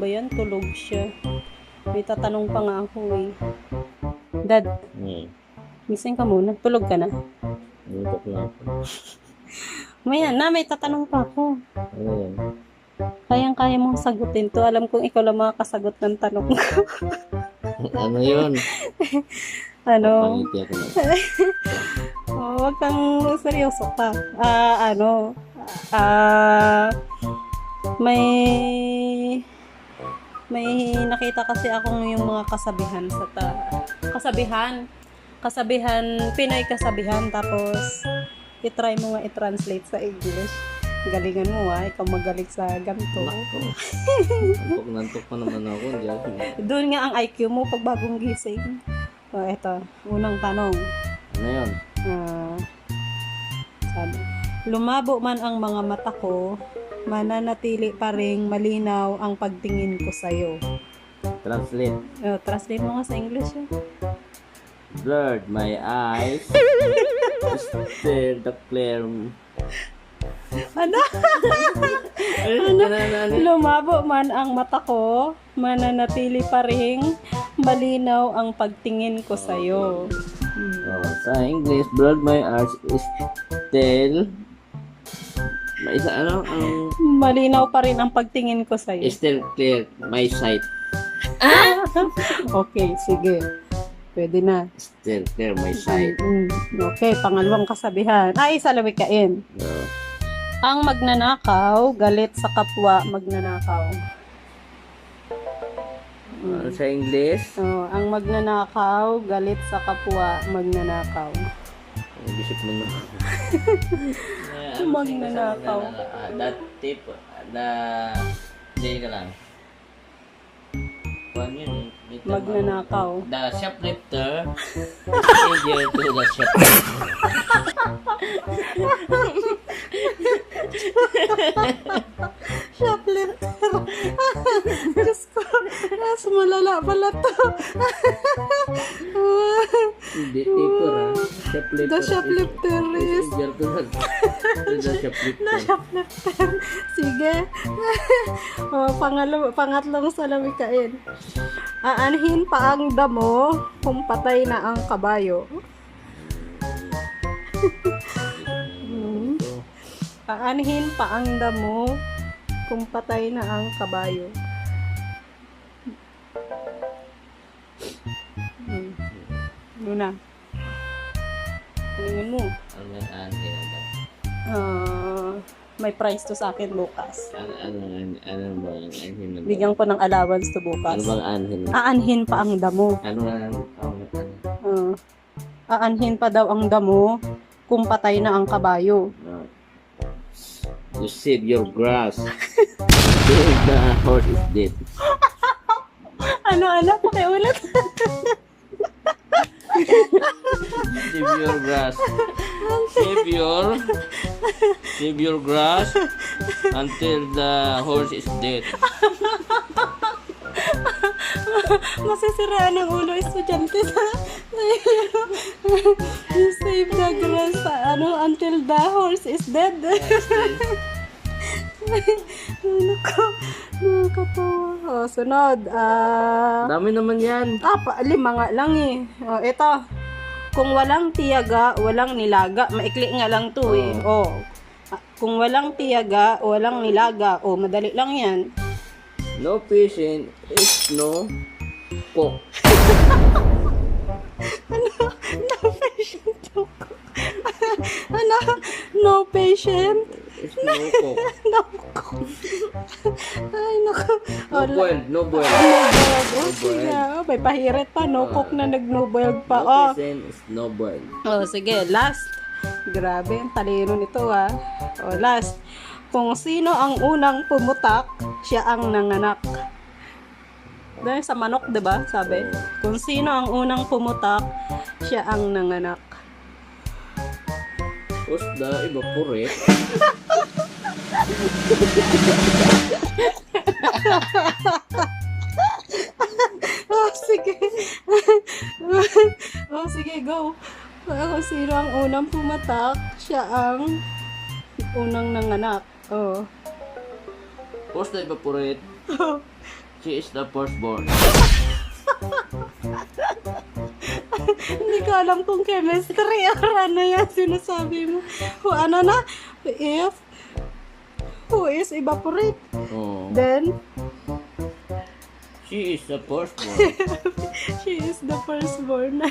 ba yan? Tulog siya. May tatanong pa nga ako eh. Dad, gising ka muna. Tulog ka na. Nuntok na ako. Maya na, may tatanong pa ako. Ano yan? Kayang-kaya mong sagutin to. Alam kong ikaw lang makakasagot ng tanong ko. Ano yun? Ano? Pangiti ako na. Oh, wag kang seryoso ka. May nakita kasi akong yung mga kasabihan kasabihan, Pinoy kasabihan, tapos itry mo nga i-translate sa English. Galingan mo ikaw magaling sa ganito. Nantok pa naman ako. Doon nga ang IQ mo pag bagong gising. Eto, unang tanong. Ano yun? Sabi, lumabo man ang mga mata ko, mananatili pa ring malinaw ang pagtingin ko sa'yo. Translate. Translate mo nga sa English. Blurred my eyes. Still the clear. Ano? Lumabo man ang mata ko, mananatili pa ring malinaw ang pagtingin ko sa'yo. Sa English, blurred my eyes is still may isa ang malinaw pa rin ang pagtingin ko sa'yo. still clear my sight. Okay, sige. Pwede na. Still clear my sight. Okay, pangalawang kasabihan. Salawikain. Ang magnanakaw, galit sa kapwa magnanakaw. Sa English, Ang magnanakaw, galit sa kapwa magnanakaw. isip mo na. Magnanakaw. That tip, hindi ka lang. Kuhan yun. Magnanakaw. The shoplifter is easier to the shoplifter. Shoplifter. Diyos ko. Mas malala pala to. Hindi tipper Shoplifter. The shoplifter is... easier to the shoplifter. Shoplifter. Sige. Pangatlong salawikain. Aanhin pa ang damo kung patay na ang kabayo. Aanhin pa ang damo kung patay na ang kabayo. Luna. Tingin mo. Ano yung anhin? May prize to sa akin bukas. Ano ba yung anhin? Bigyan ko ng allowance to bukas. Ano bang anhin? Aanhin pa ang damo. Ano nga Aanhin pa daw ang damo kung patay na ang kabayo. You save your grass. The horse is dead. Ano? Pakiulit. Save your grass. Save your grass until the horse is dead. Masisiraan ng ulo estudyante sa save the grass until the horse is dead. Nakakatawa. Sunod. Dami naman yan. 5 nga lang eh. Ito. Kung walang tiyaga, walang nilaga. Maikli nga lang to eh. Kung walang tiyaga, walang nilaga. Madali lang yan. No fishing is no cook. No patient to cook. No patient. Is no cook. No cook. Ay, naku. No boiled. Sige. May pahirit pa. No cook na nag-no boiled pa. No fishing is no boiled. Sige. Last. Grabe. Ang talino nito last. Kung sino ang unang pumutak, siya ang nanganak. Dahil sa manok, 'di ba? Sabi. Kung sino ang unang pumutak, siya ang nanganak. What's the evaporate? Sige. Sige, go. Kung sino ang unang pumatak, siya ang unang nanganak. What's the evaporate? She is the firstborn. Hindi ko alam kung chemistry or ano yan sinasabi mo. O ano na? If who is evaporate, Oh. then She is the firstborn. she is the firstborn.